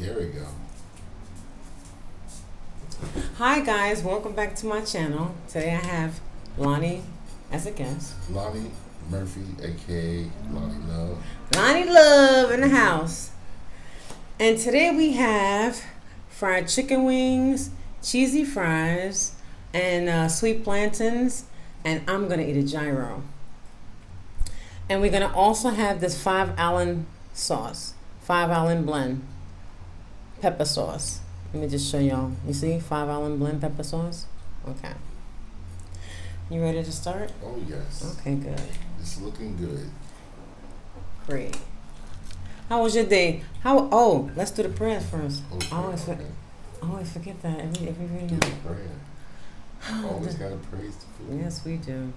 There we go. Hi guys, welcome back to my channel. Today I have Lonnie as a guest. Lonnie Murphy, aka Lonnie Love. Lonnie Love in the house. And today we have fried chicken wings, cheesy fries, and sweet plantains. And I'm going to eat a gyro. And we're going to also have this 5-Allen sauce, 5-Allen blend pepper sauce. Let me just show y'all. You see 5-Allen blend pepper sauce? Okay. You ready to start? Oh, yes. Okay, good. It's looking good. Great. How was your day? Oh, let's do the prayers first. Okay, I always, okay. I always forget that every video. Do the prayer. Always got to praise the food. Yes, we do.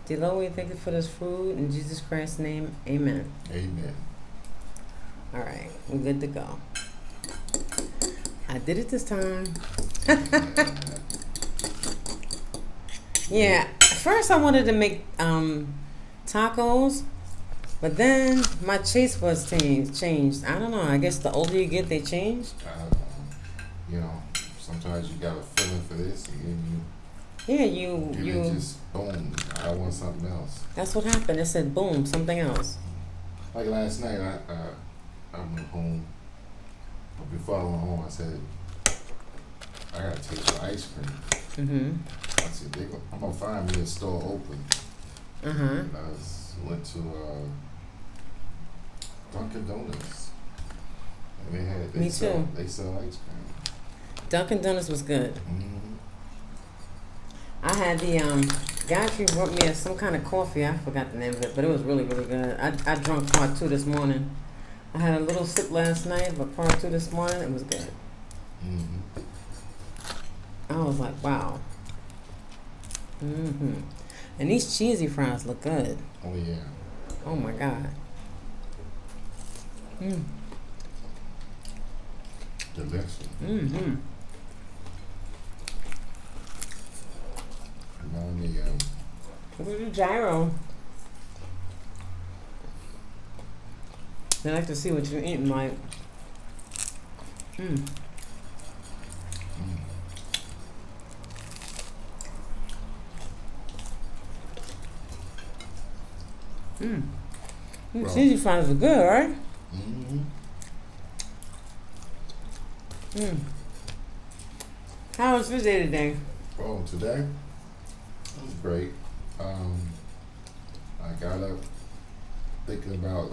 Dear Lord, we thank you for this food. In Jesus Christ's name, amen. Amen. All right, we're good to go. I did it this time. Yeah, at first I wanted to make tacos, but then my taste was changed. I don't know. I guess the older you get, they change. You know, sometimes you got a feeling for this, and then Yeah, you just boom. I want something else. That's what happened. It said boom, something else. Like last night, I went home. But before I went home, I said, I gotta taste the ice cream. Mhm. I said, I'm gonna find me a store open. And I went to Dunkin' Donuts. And Me too. They sell ice cream. Dunkin' Donuts was good. Mm-hmm. I had the guy who brought me some kind of coffee. I forgot the name of it, but it was really, really good. I drank part 2 this morning. I had a little sip last night, but part 2 this morning, it was good. Mm-hmm. I was like, wow. And these cheesy fries look good. Oh yeah. Oh my God. Delicious. Remind me Look at the gyro. I like to see what you're eating like. Bro. Cheesy fries are good, right? How was your day today? Oh, today it was great. I got up thinking about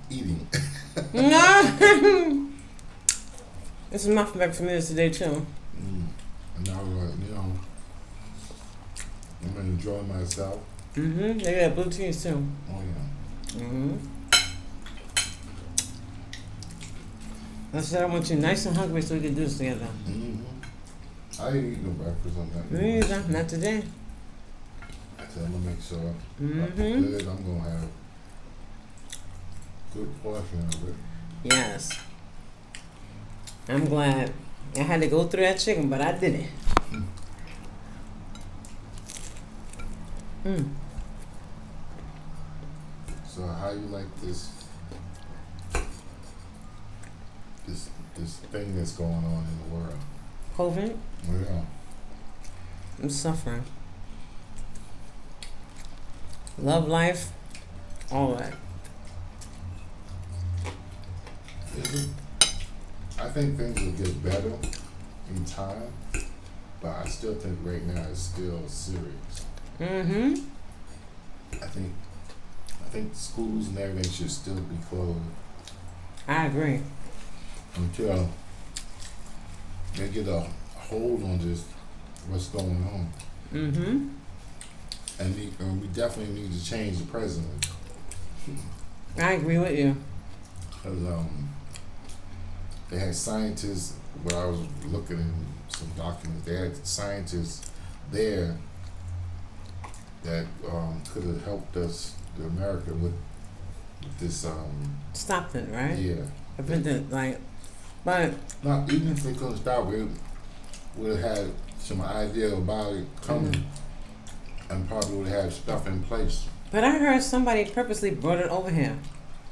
eating. This is my breakfast today too. And I was like, I'm enjoying myself. They got blue cheese too. Oh yeah. I said I want you nice and hungry so we can do this together. I ain't eating no breakfast on that. Me either, not today. I said I'm gonna make sure I'm good. I'm gonna have good portion of it. Yes. I'm glad. I had to go through that chicken, but I did it. So how you like this thing that's going on in the world? COVID? Yeah. I'm suffering. Love life, all that. I think things will get better in time, but I still think right now it's still serious. I think schools and everything should still be closed I agree. until they get a hold on just what's going on. And we definitely need to change the president. I agree with you. Because they had scientists, when I was looking in some documents, they had scientists there that could have helped us, America, with this. Stopped it, right? Yeah. Prevented, but Not even if they couldn't stop it, would have had some idea about it coming, and probably would have had stuff in place. But I heard somebody purposely brought it over here.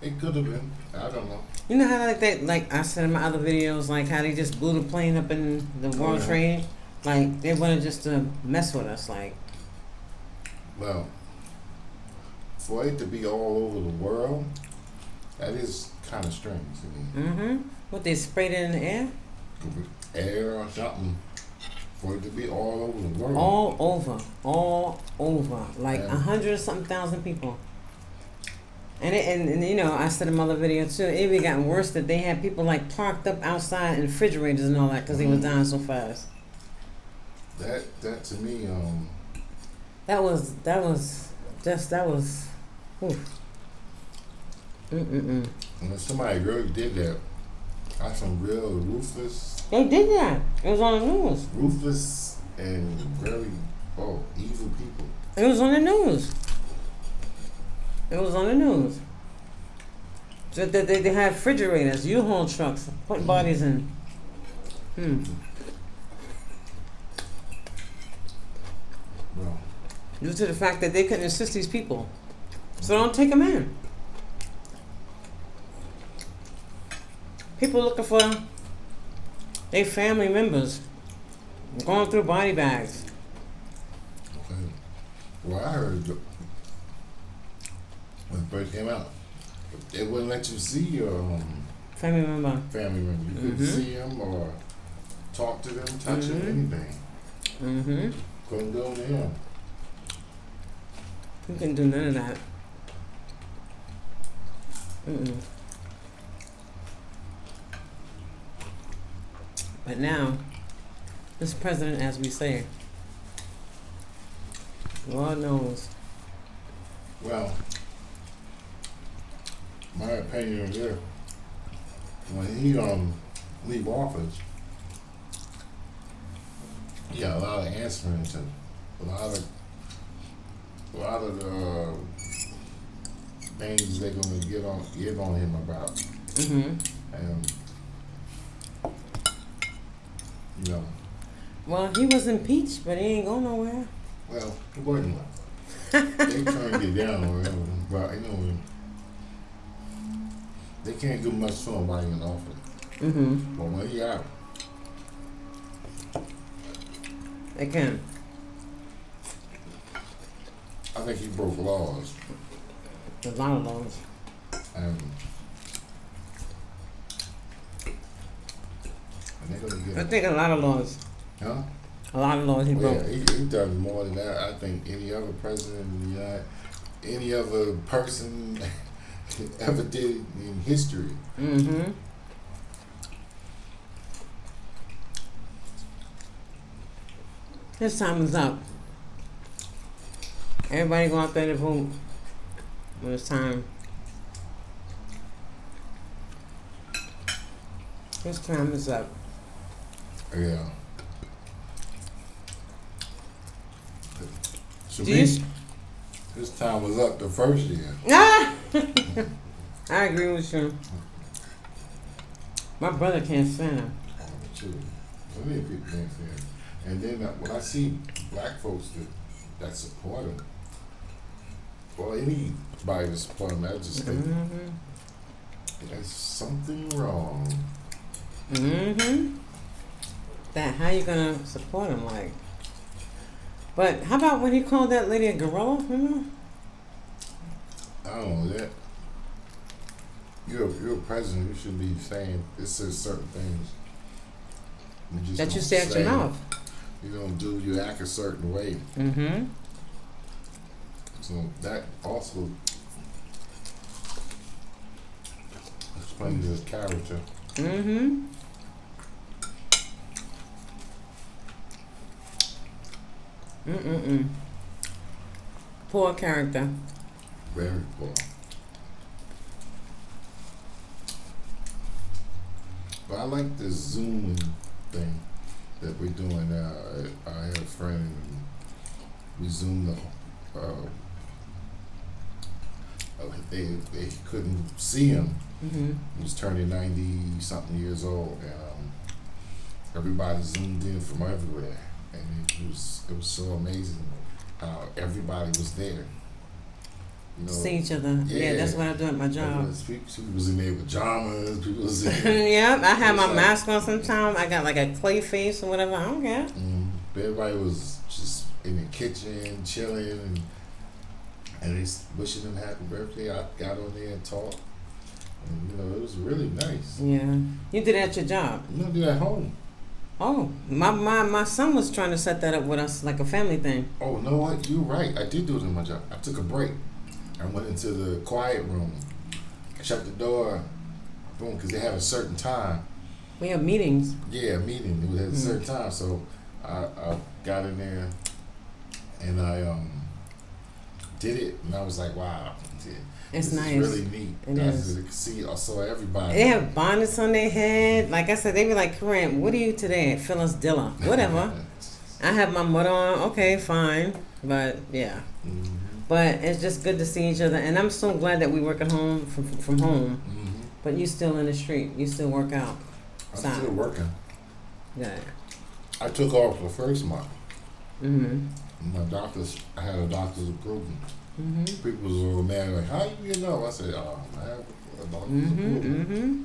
It could have been. I don't know. You know how like that, like I said in my other videos, like how they just blew the plane up in the World Yeah. Trade, like they wanted just to mess with us, like. Well, for it to be all over the world, that is kind of strange to me. Mm-hmm. What, they sprayed it in the air? Air or something, for it to be all over the world. All over, like Yeah. 100-something thousand people. And you know, I said in my other video too, it even gotten worse that they had people like parked up outside in refrigerators and all that because they was dying so fast. That to me, That was oof. Mm-mm-mm. when somebody really did that, that's some real They did that. It was on the news. ruthless and very evil people. It was on the news. It was on the news. So that they had refrigerators, U-Haul trucks, putting bodies in. Well, Due to the fact that they couldn't assist these people. So don't take them in. People looking for their family members going through body bags. okay. Well, I heard when it first came out, they wouldn't let you see your Family member. family member. You couldn't see them or talk to them, touch them, anything. Mm-hmm. Couldn't go to him. You couldn't do none of that. Mm-mm. But now, this president, as we say, Lord knows. Well, my opinion is when he leave office, he got a lot of answering to a lot of the things they're gonna get on him about, Mm-hmm. and you know, Well, he was impeached, but he ain't going nowhere. well, it wasn't. They turned it down or whatever, but you know, they can't do much for him while he's in office. Mm-hmm. But when he out, They can. I think he broke laws, There's a lot of laws. and they're gonna get I him. think a lot of laws. Huh? A lot of laws he Well, broke. yeah, he done more than that. I think any other president in the any other person ever did in history. Mm-hmm. His time is up. Everybody go out there to vote when it's time. His time is up. Yeah. So Do you? his time was up the first year. Ah! I agree with you. My brother can't stand him. Too. So many people can't say it. And then when I see black folks that support him, or anybody that support him, I just think Mm-hmm. there's something wrong. Mm-hmm. That how you gonna support him like? But how about when he called that lady a gorilla? Remember? I don't know that. You're a president. You should be saying this is certain things. just That you don't say out your mouth. You don't do. You act a certain way. Mm-hmm. So that also explains his character. Mm-hmm. Mm-mm-mm. Poor character. Very poor. But I like this Zoom thing that we're doing now. I had a friend and we Zoomed they couldn't see him. Mm-hmm. He was turning 90 something years old, and everybody zoomed in from everywhere, and it was so amazing how everybody was there. You know, see each other. Yeah, that's what I do at my job. People was in their pajamas. People was in. Yep, I have my mask on sometimes. I got like a clay face or whatever. I don't care. Everybody was just in the kitchen chilling and they wishing them happy birthday. I got on there and talked. And, you know, it was really nice. Yeah. You did it at your job? You don't do that at home. Oh, my son was trying to set that up with us like a family thing. Oh, you know what? You're right. I did do it in my job. I took a break. I went into the quiet room, shut the door, boom, because they have a certain time. We have meetings. Yeah, a meeting. It was at a certain time. So I got in there and I did it, and I was like, wow. It's this nice. Is really neat. It is. I see, I saw everybody. They have bonnets on their head. Like I said, they be like, Corinne, what are you today? Phyllis Diller. Whatever. I have my mud on. Okay, fine. But, yeah. Mm-hmm. But it's just good to see each other. And I'm so glad that we work at home from home. Mm-hmm. But you still in the street. You still work out. I'm still working. Yeah. I took off the first month. Mm-hmm. I had a doctor's approval. Mm-hmm. People was all mad, like, how you know? I said, oh, I have a doctor's approval. Mm-hmm.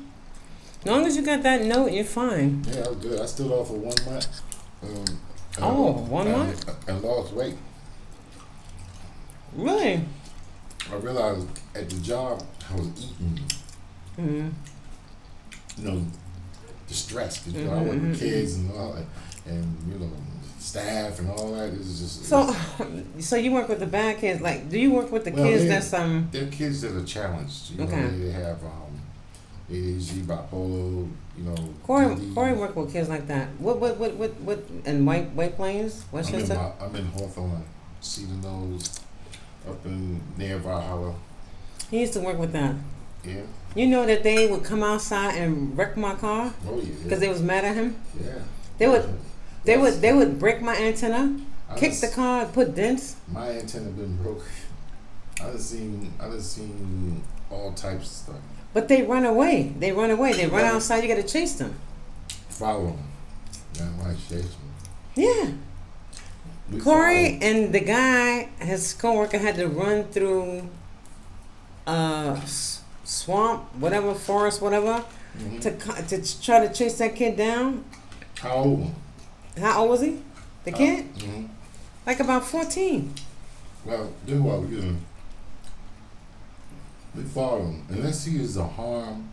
As long as you got that note, you're fine. Yeah, I was good. I stood off for 1 month. 1 month? And lost weight. Really? I realized at the job I was eating. Mm-hmm. You know, the stress. Cause, you know, I work with kids and all that, and you know, staff and all that. It's just so you work with the bad kids. Like, do you work with the kids that's They're kids that are challenged. You know, they have ADHD, bipolar. You know, Corey worked with kids like that. What in White Plains, Westchester? I'm in Hawthorne, Cedar Nose, up in near Valhalla. He used to work with that. Yeah. You know that they would come outside and wreck my car? Oh yeah. Because they was mad at him? Yeah. They would break my antenna, kick the car, put dents. My antenna been broke. I done seen all types of stuff. But they run away. They run outside. You got to chase them. Follow them. Yeah, I chase them. Yeah. Corey and the guy, his coworker, had to run through swamp, whatever, forest, whatever, to try to chase that kid down. How old? How old was he? The kid? Mm-hmm. Like about 14. Well, do what we do. We follow him unless he is a harm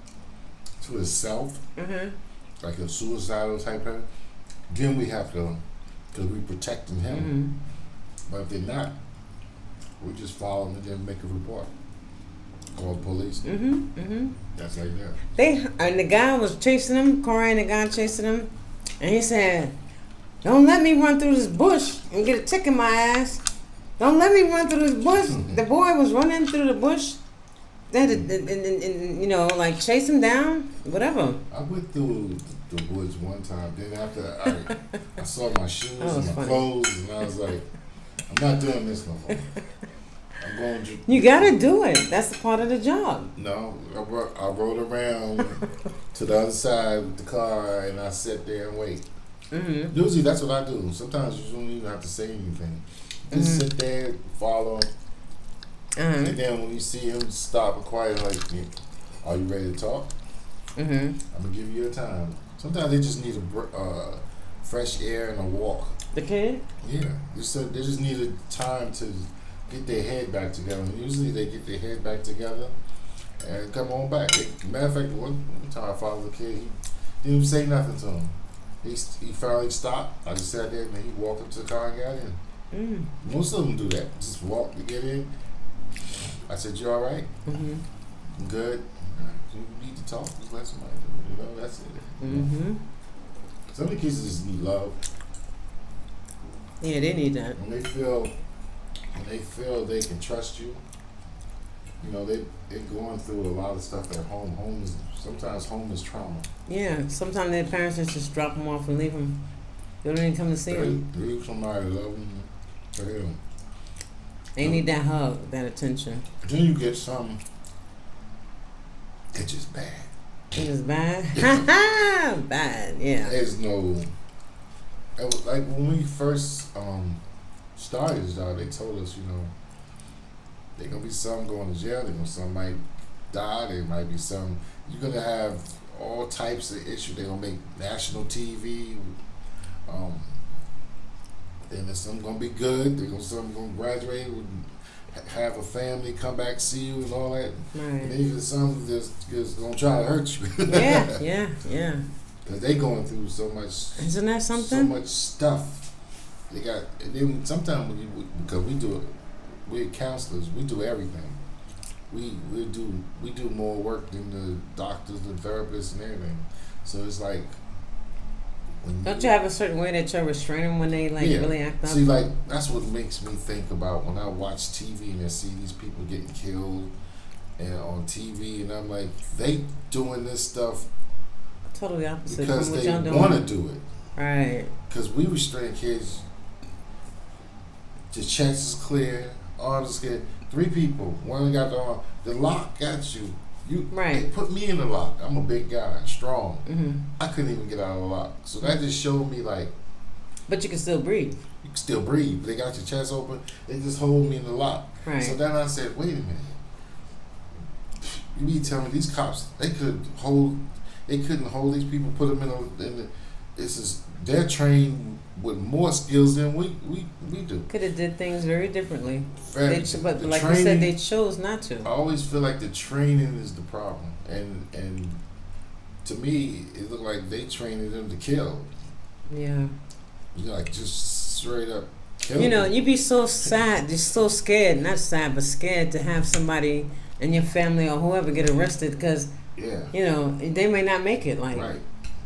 to himself, like a suicidal type of. Then we have to, because we protecting him. But if they're not, we just follow them and then make a report. Call police. That's like that. And the guy was chasing him. Corey and the guy chasing him, and he said, "Don't let me run through this bush and get a tick in my ass. Don't let me run through this bush." The boy was running through the bush. They had to, you know, like chase him down, whatever. I went through the woods one time. Then after I saw my shoes and my clothes, and I was like, I'm not doing this no more. I'm going to. You gotta do it. That's the part of the job. No, I rode around to the other side with the car, and I sat there and wait. Usually that's what I do. Sometimes you don't even have to say anything. Just sit there, follow him. And then when you see him stop and quiet, like, are you ready to talk? I'm gonna give you your time. Sometimes they just need a fresh air and a walk. The kid? Yeah, they just need a time to get their head back together. And usually they get their head back together and come on back. Matter of fact, one time I followed the kid, he didn't even say nothing to him. He finally stopped. I just sat there and he walked up to the car and got in. Most of them do that. Just walk to get in. I said, "You all right? I'm good. You need to talk. Just let somebody do it. You know, that's it. Some of the kids just need love. Yeah, they need that. When they feel they can trust you, you know, they're going through a lot of stuff at home. Sometimes home is trauma. Yeah, sometimes their parents just drop them off and leave them. They don't even come to see them. Leave somebody to love them for him. They need that hug, that attention. Then you get some. It's just bad. It is bad? Bad, yeah. There's no. It was like when we first started this job, they told us, you know, There gonna be some going to jail. There gonna some might die. There might be some. You're gonna have all types of issues. They're gonna make national TV. Then there's some gonna be good. There's some gonna graduate, have a family, come back, see you, and all that. Right. And then there's some that's gonna try to hurt you. Yeah. Because they going through so much. Isn't that So something? much stuff. They got. And then sometimes because we do it, we're counselors. We do everything. We do more work than the doctors, the therapists, and everything. So it's like. Don't you have a certain way that you're restraining when they really act up? See, like that's what makes me think about when I watch TV and I see these people getting killed and on TV, and I'm like, they doing this stuff Totally opposite because from what they y'all doing. want to do it. Right. Because we restrain kids. The chest is clear. Arms is clear. 3 people. One got the arm. The lock got you. Right. They put me in the lock. I'm a big guy, strong. Mm-hmm. I couldn't even get out of the lock. So that just showed me like But you can still breathe. you can still breathe. They got your chest open. They just hold me in the lock. Right. So then I said, wait a minute. You mean tell me these cops they couldn't hold these people, put them in the this is they're trained with more skills than we do. Could have did things very differently. Very- But the like you training- said, they chose not to. I always feel like the training is the problem, and to me, it looked like they trained them to kill. Yeah. You know, like just straight up kill. You know, them. you'd be so sad, just so scared, not sad, but scared to have somebody in your family or whoever get arrested because, Yeah. you know, they may not make it. Like, Right.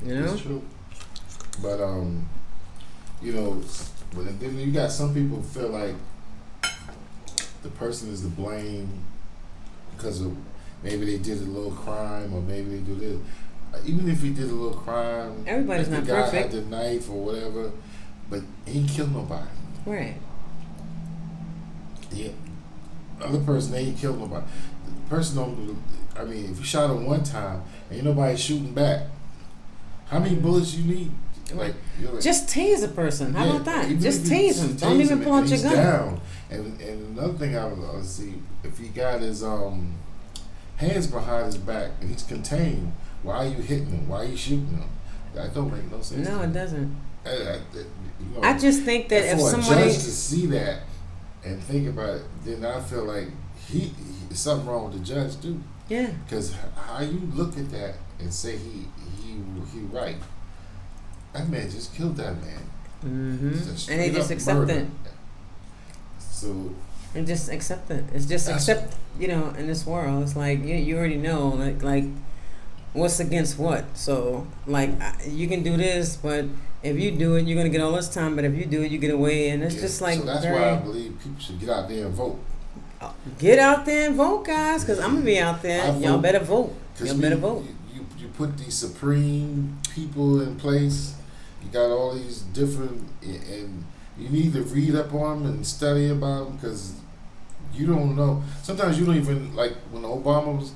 you know? It's true. But you know, but then you got some people who feel like the person is to blame because of maybe they did a little crime or maybe they do this. Even if he did a little crime, Everybody's like not the guy perfect. had the knife or whatever, but he ain't killed nobody. Right. The other person, they ain't killed nobody. The person don't. I mean, if you shot him one time and ain't nobody shooting back, how many bullets you need? Like, you're like Just tase a person. How about that? even Just if you tase him. Don't tase even him pull out and your he's gun. down. And another thing I would see, if he got his hands behind his back and he's contained, why are you hitting him? Why are you shooting him? That don't make no sense. No, it doesn't. You know, I just think that if for a somebody. judge to see that and think about it, then I feel like he something wrong with the judge too. Yeah. Because how you look at that and say he right? That man just killed that man. Mm-hmm. It's a And they straight just up accept murder. it. So And just accept it. It's just That's- accept. You know, in this world, it's like you already know, like what's against what. So like you can do this, but if you do it, you're gonna get all this time. But if you do it, you get away, and it's yeah, just like so that's very, why I believe people should get out there and vote. get out there and vote, guys, because I'm gonna be out there. I Y'all vote. better vote. 'Cause Y'all better vote. You put these supreme people in place. You got all these different, and you need to read up on them and study about them because you don't know. Sometimes you don't even like when Obama was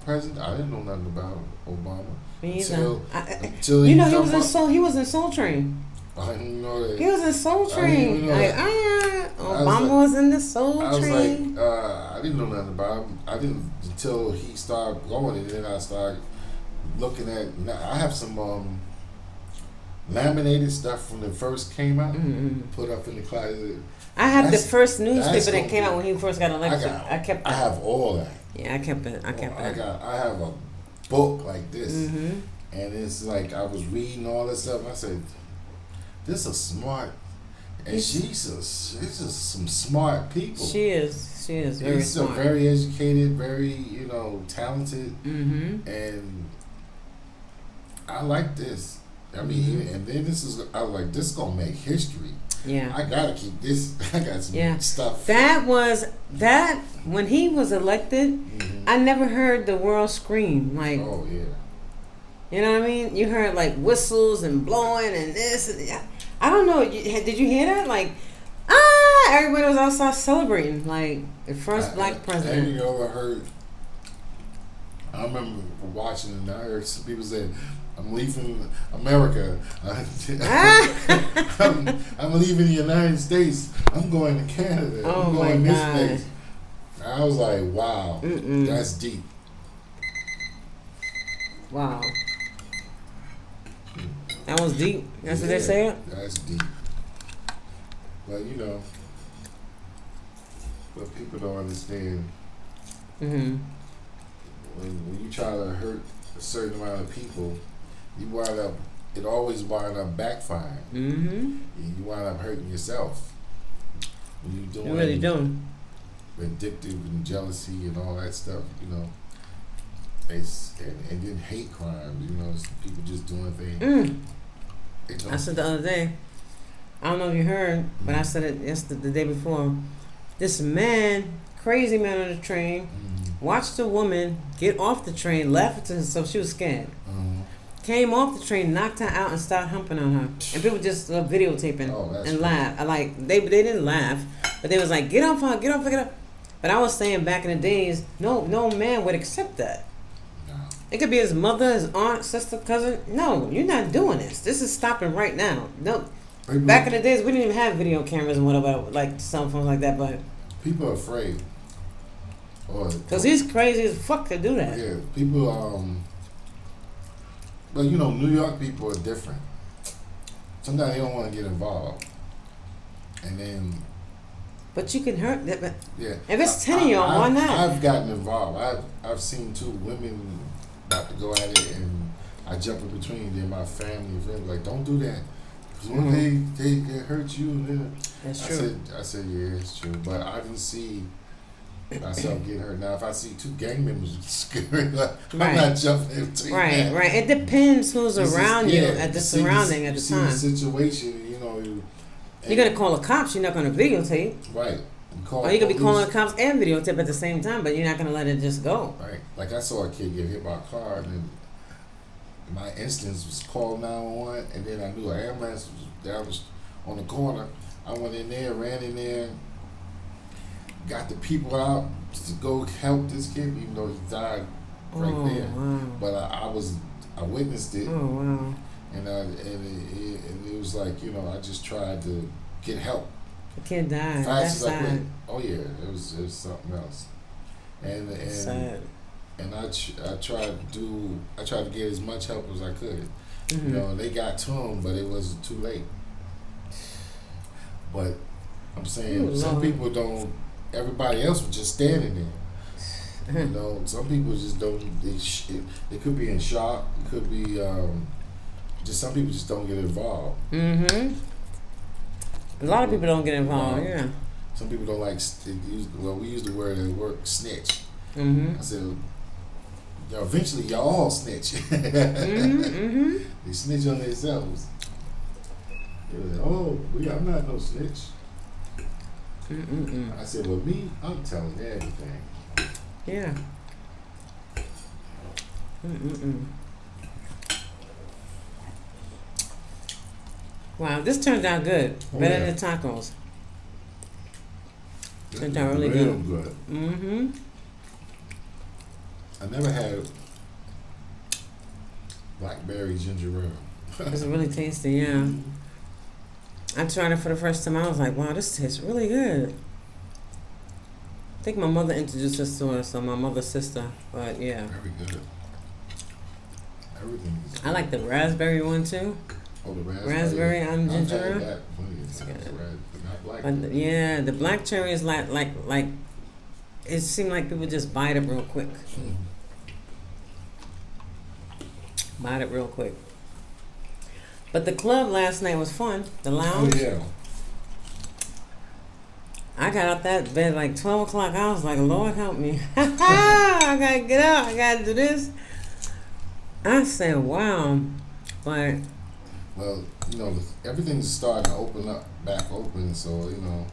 president. I didn't know nothing about Obama Me either. until You know, come up. he was in Soul Train. I didn't know that. He was in Soul I didn't even Train. know Like, that. Obama was in the Soul I was Train. like, I didn't know nothing about him. I didn't until he started going, and then I started looking at. Now I have some laminated stuff from when it first came out, put up in the closet. I had the That's- first that's newspaper that gonna came be- out when he first got elected. I kept I that. have all that. Yeah, I kept it. I kept I it. have a book like this, Mm-hmm. and it's like I was reading all this stuff. And I said, "This is smart," and she's some smart people. She is very She's smart. very educated, very talented, Mm-hmm. and I like this. I mean, Mm-hmm. and then I was like, this is gonna make history. Yeah. I gotta keep this. I got some stuff. That when he was elected, Mhm. I never heard the world scream. Like, Oh yeah. you know what I mean? You heard like whistles and blowing and this. And, I don't know. Did you hear that? Like, everybody was outside celebrating. Like the first black Have president. you ever heard? I remember watching it and I heard some people say, "I'm leaving America. I'm leaving the United States. I'm going to Canada. Oh I'm my going this God. place." I was like, wow, Mm-mm. that's deep. Wow. That was deep. That's what they said? That's deep. But you know, what people don't understand, Mm-hmm. when you try to hurt a certain amount of people, you wind up, it always wind up backfiring. Mm-hmm. You wind up hurting yourself. When you're doing You really do. vindictive and jealousy and all that stuff, you know. It's and then hate crimes, you know, it's people just doing things. They don't. I said the other day, I don't know if you heard, but I said it yesterday, the day before. This man, crazy man on the train, watched a woman get off the train, laughed to herself. She was scared. Came off the train, knocked her out, and started humping on her. And people just videotaping and laugh. They didn't laugh, but they was like, get off her, get off her, get off. But I was saying back in the days, no man would accept that. No. It could be his mother, his aunt, sister, cousin. No, you're not doing this. This is stopping right now. No. Back in the days, we didn't even have video cameras and whatever, like cell phones like that, but People are afraid. because he's crazy as fuck to do that. Yeah, people, but you know, New York people are different. Sometimes they don't want to get involved. And then, But you can hurt that. But yeah. if it's 10 of y'all, why not? I've gotten involved. I've seen two women about to go at it, and I jump in between. They're my family and friends. Like, don't do that. Because when they hurt you, then That's true. I said, yeah, it's true. But I didn't see myself get hurt. Now, if I see two gang members screaming, like, Right. I'm not jumping in between. Right, that. right. It depends who's This is- around you yeah, at the see surrounding at the see time. the situation, you know. You're gonna call the cops. You're not gonna videotape. Right. Or you could be calling the cops and videotape at the same time, but you're not gonna let it just go. Right. Like I saw a kid get hit by a car, and then my instance was call 911, and then I knew an ambulance was on the corner. I went in there, ran in there, got the people out to go help this kid, even though he died right there. Wow. But I witnessed it, Oh wow. and it was like, you know, I just tried to get help. The kid died. Fast That's as I sad. could. Oh yeah, it was something else. And Sad. and I tried to get as much help as I could. Mm-hmm. You know, they got to him, but it was too late. But I'm saying Ooh, some Lord. people don't. Everybody else was just standing there. You know, some people just don't. They could be in shock. It could be just some people just don't get involved. Mm-hmm. A lot of people don't get involved. Yeah. Some people don't like. We use the word at work, snitch. Mm-hmm. I said, eventually y'all all snitch. Mm-hmm. They snitch on themselves. They was like, oh, I'm not no snitch. Mm-mm. I said, well, me, I'm telling everything. Yeah. Mm-mm. Wow, this turned out good. Oh, Better yeah. than the tacos. This Turned is out really real good. good. Mm-hmm. I never had blackberry ginger ale. It's really tasty, yeah. I tried it for the first time. I was like, wow, this tastes really good. I think my mother introduced us to it, so my mother's sister. But yeah. Very good. Everything is good. I like the raspberry one too. Oh, the raspberry. Raspberry and I've ginger had ale. that plenty of times, good. but not blackberry. But yeah, the black cherry is like it seemed like people just bite it real quick. Bite it real quick. But the club last night was fun. The Oh lounge. yeah. I got out that bed like 12 o'clock. I was like, Lord help me. I gotta get out. I gotta do this. I said, wow. But Well, you know, everything's starting to open up, back open. So you know.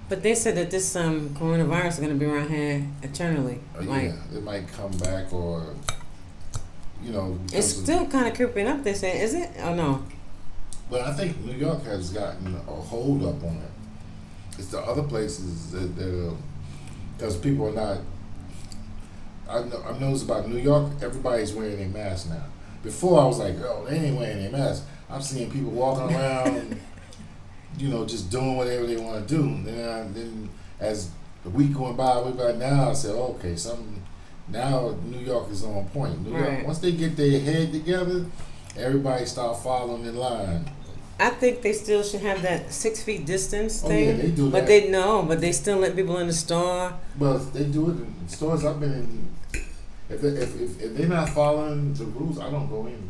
but they said that this coronavirus is gonna be around here eternally. Like Yeah, it might come back, or you know. it's because of- still kind of creeping up. They say, is it? Oh no. But I think New York has gotten a hold up on it. It's the other places that because people are not. I've noticed about New York, everybody's wearing their mask now. Before I was like, oh, they ain't wearing their mask. I'm seeing people walking around, you know, just doing whatever they want to do. Then as the week going by, now I said, okay, something. Now New York is on point. New York, Right. once they get their head together, everybody start following in line. I think they still should have that 6 feet distance Oh thing. yeah, they do But that. but they still let people in the store. But they do it in stores I've been in. If they're not following the rules, I don't go in.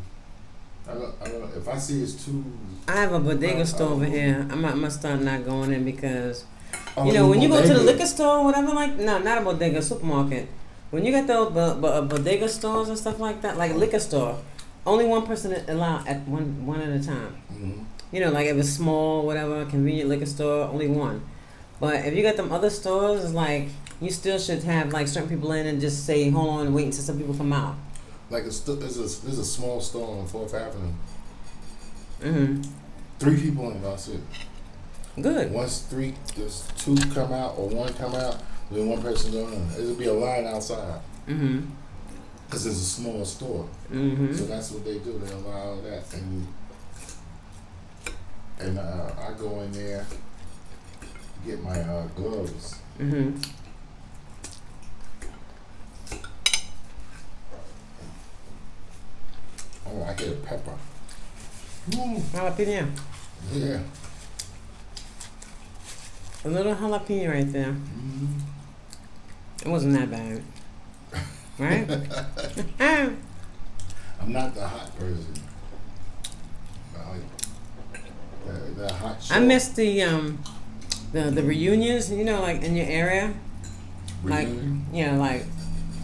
I don't. If I see it's too. I have a bodega I store don't over go. here. I'm gonna start not going in because Oh, you know when you go to the bodega. liquor store or whatever, like no, not a bodega, a supermarket. When you got those bodega stores and stuff like that, like a liquor store, only one person allowed at one at a time. Mhm. You know, like if it's small, whatever, convenient liquor store, only one. But if you got them other stores, it's like you still should have like certain people in and just say, hold on and wait until some people come out. Like there's a small store on 4th Avenue. Mhm. 3 people in it. That's it. Good. Once there's 2 come out or 1 come out, then 1 person go in. It'll be a line outside Mhm. because it's a small store. So Mhm. that's what they do. They allow that, and I go in there, get my gloves. Mhm. Oh, I get a pepper. Ooh, Jalapeno. yeah. A little jalapeno right there. Mm. It wasn't that bad, right? I'm not the hot person. I like the hot show. I miss the reunions. You know, like in your area, Reunion? like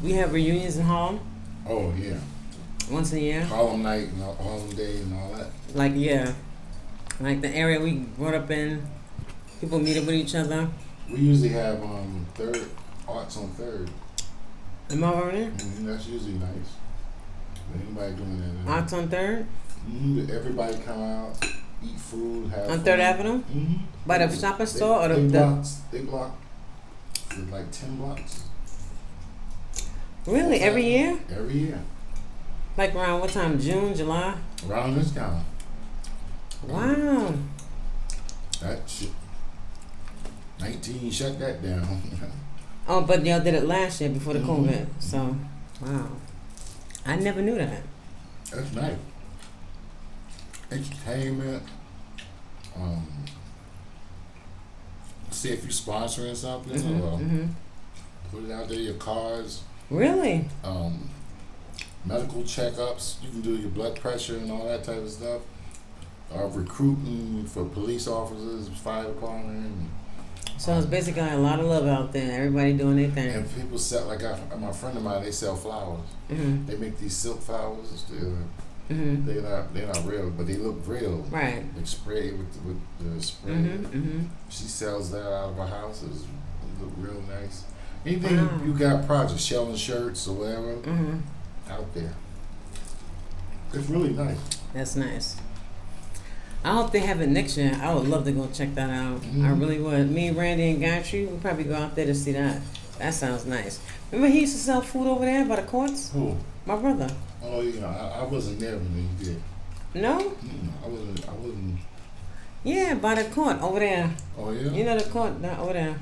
we have reunions in Harlem Oh, yeah. once a year. Harlem Night and Harlem Day and all that. Like like the area we brought up in. People meet up with each other. We usually have arts on 3rd. Am I over there? That's usually nice. Anybody doing that? Arts on Third Everybody come out, eat food, have on fun. Third Avenue Mm-hmm. by the shopping store or They block. There's like 10 blocks. Really every year? Every year. Like around what time? June, July? Around this time. Wow. That shit. 19 shut that down. Oh, but y'all did it last year before the Mhm. COVID. So, wow. I never knew that. That's nice. Entertainment. See if you're sponsoring something or Mm-hmm. put it out there, your cards. Really? Medical checkups. You can do your blood pressure and all that type of stuff. Recruiting for police officers, fire department. So it's basically a lot of love out there. Everybody doing their thing. And people sell, like my friend of mine, they sell flowers. Mm-hmm. They make these silk flowers. Mm-hmm. They're not real, but they look real. Right. They spray with the spray. Mm-hmm. Mm-hmm. She sells that out of her house. It look real nice. Anything Wow. you got projects, selling shirts or whatever Mm-hmm. out there. It's really nice. That's nice. I hope they have it next year. I would love to go check that out. I Mhm. really would. Me, Randy, and Gayatri, we'll probably go out there to see that. That sounds nice. Remember he used to sell food over there by the courts? Who? My brother. Oh, I wasn't there when he did. No? I wasn't. Yeah, by the court over there. Oh yeah. You know the court down over there.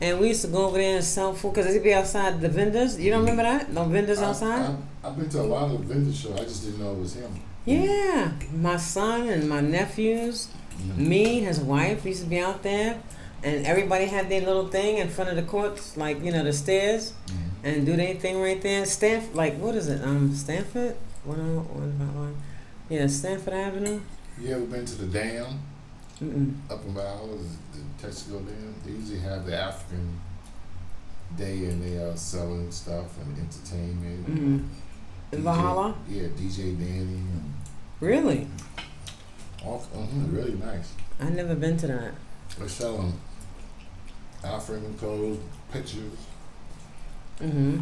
And we used to go over there and sell food because they'd be outside the vendors. You don't remember that? No vendors outside? I've been to a lot of vendor shows. I just didn't know it was him. Yeah. My son and my nephews, Mhm. me, his wife used to be out there. And everybody had their little thing in front of the courts, like, you know, the stairs. Mhm. And do their thing right there. Like, what is it? Stanford? 101. Yeah, Stanford Avenue. You ever been to the dam Mm-mm. up in Valhalla, the Texaco Dam? They usually have the African day and they are selling stuff and entertainment. Mm-hmm. In Valhalla? Yeah, DJ Danny and Really? all. Really nice. I've never been to that. They're selling African clothes, pictures. Mm-hmm.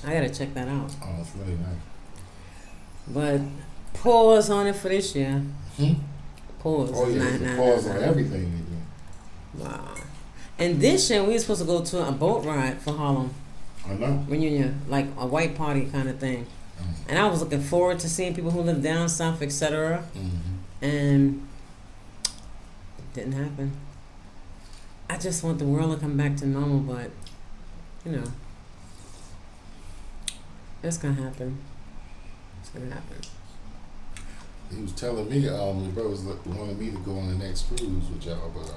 I gotta check that out. Oh, it's really nice. But pause on it for this year. Pause. Oh yeah, Nah, the nah, pause nah, on nah. everything they do. Wow. And this year we were supposed to go to a boat ride for Harlem I know. reunion, like a white party kind of thing. And I was looking forward to seeing people who live down south, etc. Mm-hmm. And it didn't happen. I just want the world to come back to normal, but you know, it's gonna happen. It's gonna happen. He was telling me, your brother was wanting me to go on the next cruise with y'all, but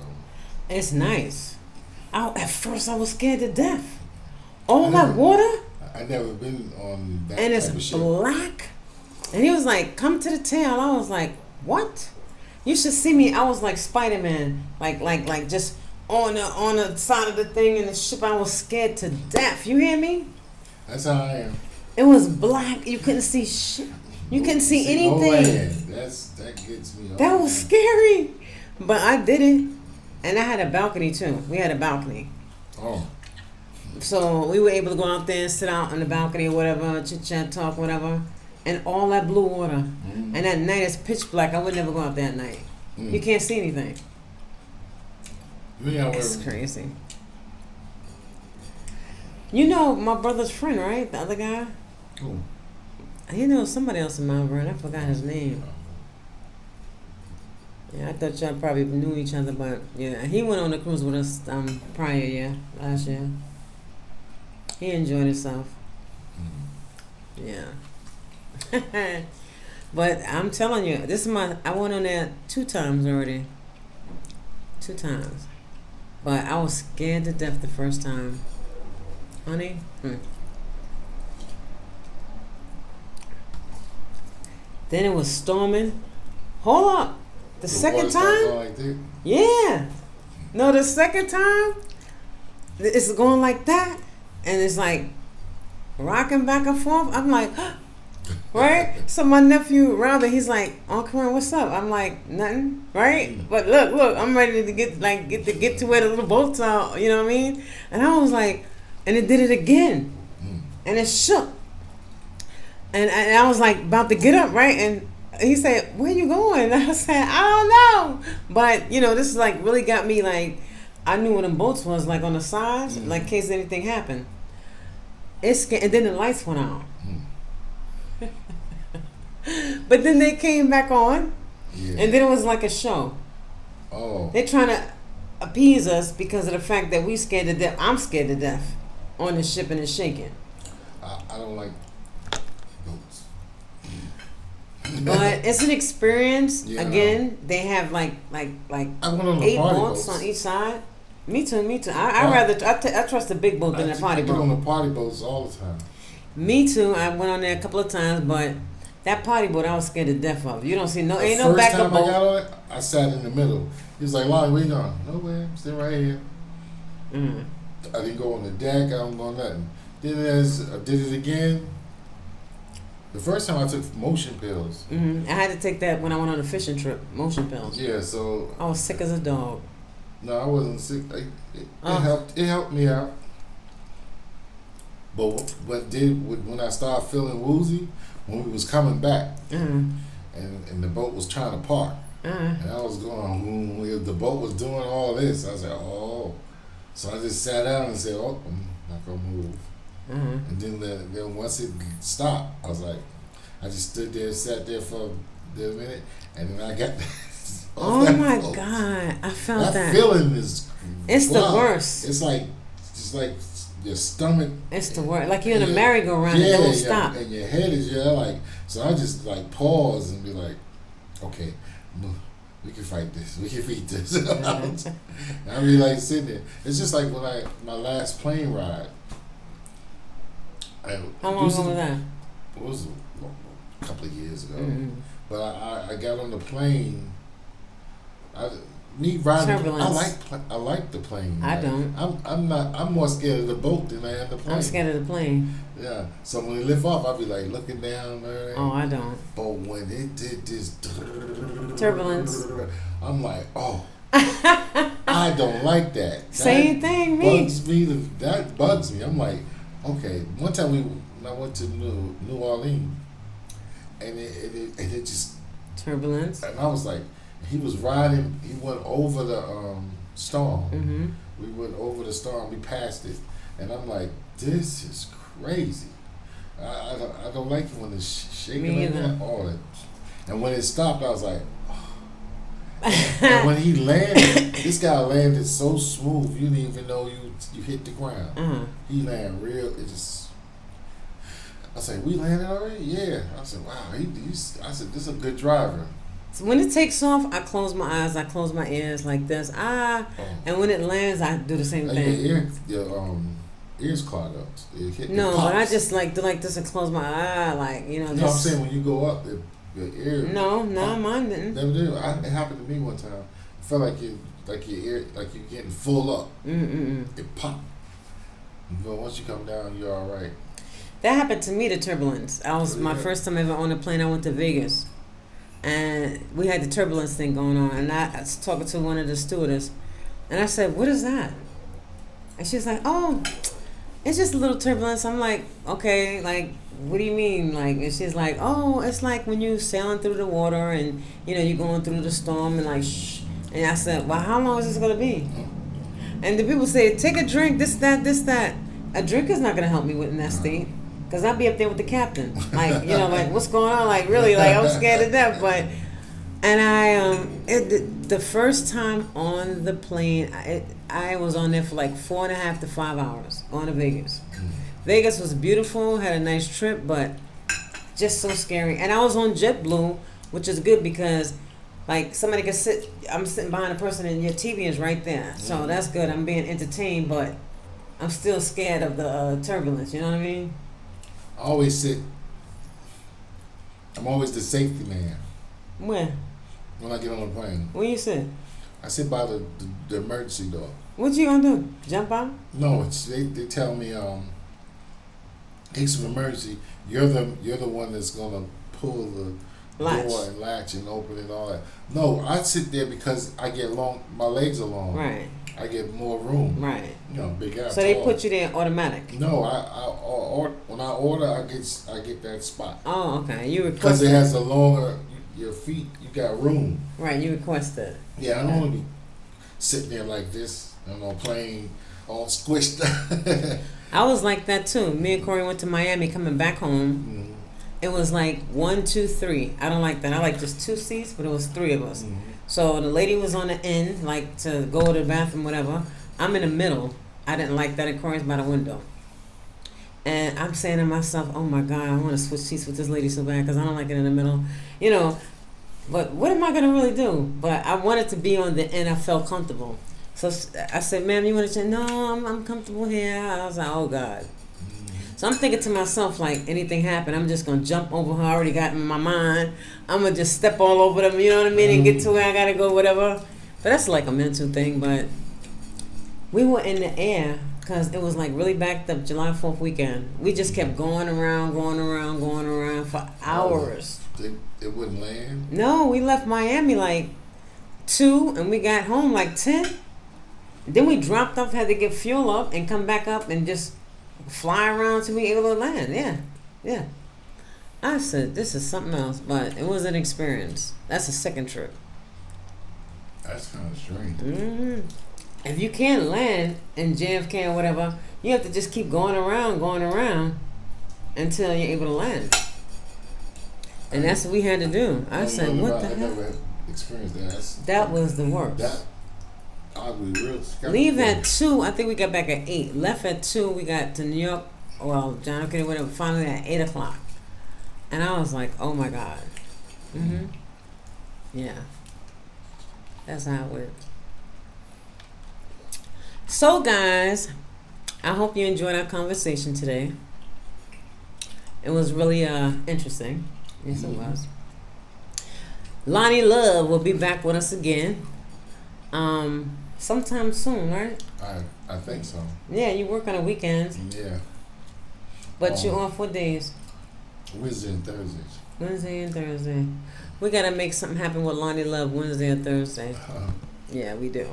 It's nice. At first I was scared to death. All that water, I never been on that and it's type of shit. black. And he was like, "Come to the tail." I was like, "What?" You should see me. I was like Spider-Man, like just on the side of the thing in the ship. I was scared to death. You hear me? That's how I am. It was black. You couldn't see shit. You couldn't see no anything. land. That gets me. That was scary. But I did it. And I had a balcony too. We had a balcony. Oh. So we were able to go out there and sit out on the balcony or whatever, chit chat, talk, whatever. And all that blue water. Mm. And at night it's pitch black. I would never go out there at night. Mm. You can't see anything. It's Crazy. You know my brother's friend, right? The other guy? Who? He knows somebody else in Mount Vernon. I forgot his name. Yeah, I thought y'all probably knew each other, but yeah, he went on the cruise with us prior year, last year. He enjoyed himself. Yeah. But I'm telling you, I went on there 2 times already. 2 times. But I was scared to death the first time. Honey? Then it was storming. Hold up. The second time? Like that? Yeah. No, the second time, it's going like that. And it's like rocking back and forth. I'm like, right? So my nephew, Robert, he's like, "Uncle Ron, what's up?" I'm like, "Nothing," right? But look, I'm ready to get to where the little boats are, you know what I mean? And I was like, and it did it again. And it shook. And I was like about to get up, right? And he said, "Where you going?" And I said, "I don't know." But, this is like really got me like, I knew what them boats was like on the sides, like in case anything happened. And then the lights went out. But then they came back on, and then it was like a show. Oh. They're trying to appease us because of the fact that we scared to death. I'm scared to death on the ship and it's shaking. I don't like boats. But it's an experience. Yeah, again, they have like I went on the 8 party boats on each side. Me too. I trust the big boat than the party I get boat. on the party boats all the time. Me too. I went on there a couple of times, but that party boat I was scared to death of. You don't see ain't no backup boat. First time I got on it, I sat in the middle. He was like, "Lonnie, where you going?" "Nowhere. I'm sitting right here." I didn't go on the deck. I don't go nothing. Then as I did it again. The first time I took motion pills. I had to take that when I went on a fishing trip. Motion pills. Yeah, so I was sick as a dog. no, I wasn't sick. It helped. It helped me out. But when I started feeling woozy, when we was coming back, and the boat was trying to park, and I was going, the boat was doing all this. I was like, oh. So I just sat down and said, oh, I'm not gonna move. And then once it stopped, I was like, I just stood there, sat there for a minute, and then I got. Oh my God! I felt that. That feeling is. It's the worst. It's like your stomach. It's the worst. Like you're in a merry-go-round and don't stop. And your head is like. So I just like pause and be like, okay, we can fight this. We can beat this. I be like sitting there. It's just like my last plane ride. How long ago was that? It was a couple of years ago. But I got on the plane. Me riding, Turbulence. I like the plane. I don't. I'm more scared of the boat than I am the plane. I'm scared of the plane. Yeah. So when it lift off, I'll be like looking down there. Oh, I don't. But when it did this turbulence, I'm like, oh, I don't like that. Same thing, me. That bugs me. I'm like, okay. One time I went to New Orleans, and it just turbulence. And I was like. He was riding. He went over the storm. We went over the storm. We passed it, and I'm like, "This is crazy." I don't like it when it's shaking like that. All that. And when it stopped, I was like, oh. And when he landed, this guy landed so smooth, you didn't even know you hit the ground. He landed real. It just. I said, we landed already? Yeah. I said, wow. I said, this is a good driver. So when it takes off, I close my eyes, I close my ears like this. And when it lands, I do the same thing. Your ears clog up. It hit no, but I just like do like this and close my eye, like you know. No, I'm saying when you go up, your ear. No, mine didn't. Never did. It happened to me one time. It felt like your ear, like you're getting full up. It popped. But once you come down, you're all right. That happened to me. The turbulence. My first time ever on a plane. I went to Vegas, and we had the turbulence thing going on. And I was talking to one of the stewardess, and I said, "What is that?" And she's like, "Oh, it's just a little turbulence." I'm like, "Okay, like, what do you mean?" Like, and she's like, "Oh, it's like when you sailing through the water, and you know you're going through the storm, and like, shh." And I said, "Well, how long is this gonna be?" And the people say, "Take a drink. This, that." A drink is not gonna help me in that state. Cause I'll be up there with the captain, like you know, like what's going on, like really, like I'm scared to death. But the first time on the plane, I was on there for like 4.5 to 5 hours going to Vegas. Vegas was beautiful, had a nice trip, but just so scary. And I was on JetBlue, which is good because like somebody can sit. I'm sitting behind a person, and your TV is right there, so that's good. I'm being entertained, but I'm still scared of the turbulence. You know what I mean? I always sit. I'm always the safety man. Where? When I get on the plane. Where you sit? I sit by the emergency door. What you gonna do? Jump out? No, they tell me case of emergency, you're the one that's gonna pull the latch. Door and latch and open it and all that. No, I sit there because I get long. My legs are long. Right. I get more room. Right. You know, big ass. So they put you there automatic. No, when I order, I get that spot. Oh, okay. You requested. Because it has a longer. Your feet, you got room. Right. You requested. Yeah, I don't want to be sitting there like this on a plane, all squished. I was like that too. Me and Corey went to Miami, coming back home. It was like 1, 2, 3. I don't like that. I like just 2 seats, but it was 3 of us. So the lady was on the end, like to go to the bathroom, whatever. I'm in the middle. I didn't like that. And Corey's by the window. And I'm saying to myself, oh my God, I want to switch seats with this lady so bad because I don't like it in the middle. You know, but what am I going to really do? But I wanted to be on the end. I felt comfortable. So I said, ma'am, you want to change? No, I'm comfortable here. I was like, oh God. So I'm thinking to myself, like, anything happen, I'm just going to jump over her. I already got in my mind. I'm going to just step all over them, you know what I mean, and get to where I got to go, whatever. But that's like a mental thing. But we were in the air because it was like really backed up July 4th weekend. We just kept going around for hours. It wouldn't land? No, we left Miami like 2 and we got home like 10. Then we dropped off, had to get fuel up and come back up and just fly around to be able to land. Yeah. I said, this is something else, but it was an experience. That's a second trip. That's kind of strange. If you can't land in JFK or whatever, you have to just keep going around until you're able to land. And that's what we had to do. I said, what the hell? I never experienced that. That was the worst. I was real skeptical. Leave at 2. I think we got back at 8. Left at 2. We got to New York. Well, John F. Kennedy, whatever. Finally at 8 o'clock. And I was like, oh my God. Yeah. That's how it went. So, guys, I hope you enjoyed our conversation today. It was really interesting. Yes, it was. Lonnie Love will be back with us again. Sometime soon, right? I think so. Yeah, you work on the weekends. Yeah. But you're off what days? Wednesday and Thursdays. Wednesday and Thursday. We gotta make something happen with Lonnie Love Wednesday and Thursday. Yeah, we do.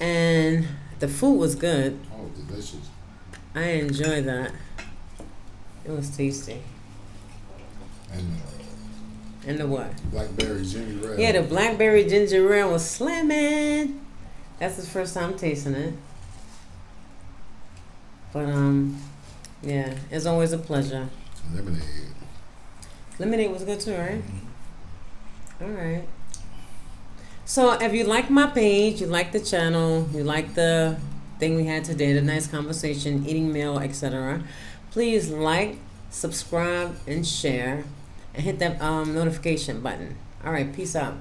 And the food was good. Oh, delicious. I enjoyed that. It was tasty. And the what? Blackberry ginger ale. Yeah, the blackberry ginger ale was slamming. That's the first time tasting it. But yeah, it's always a pleasure. Lemonade. Lemonade was good too, right? All right. So if you like my page, you like the channel, you like the thing we had today, the nice conversation, eating meal, etc., please like, subscribe, and share, and hit that notification button. All right, peace out.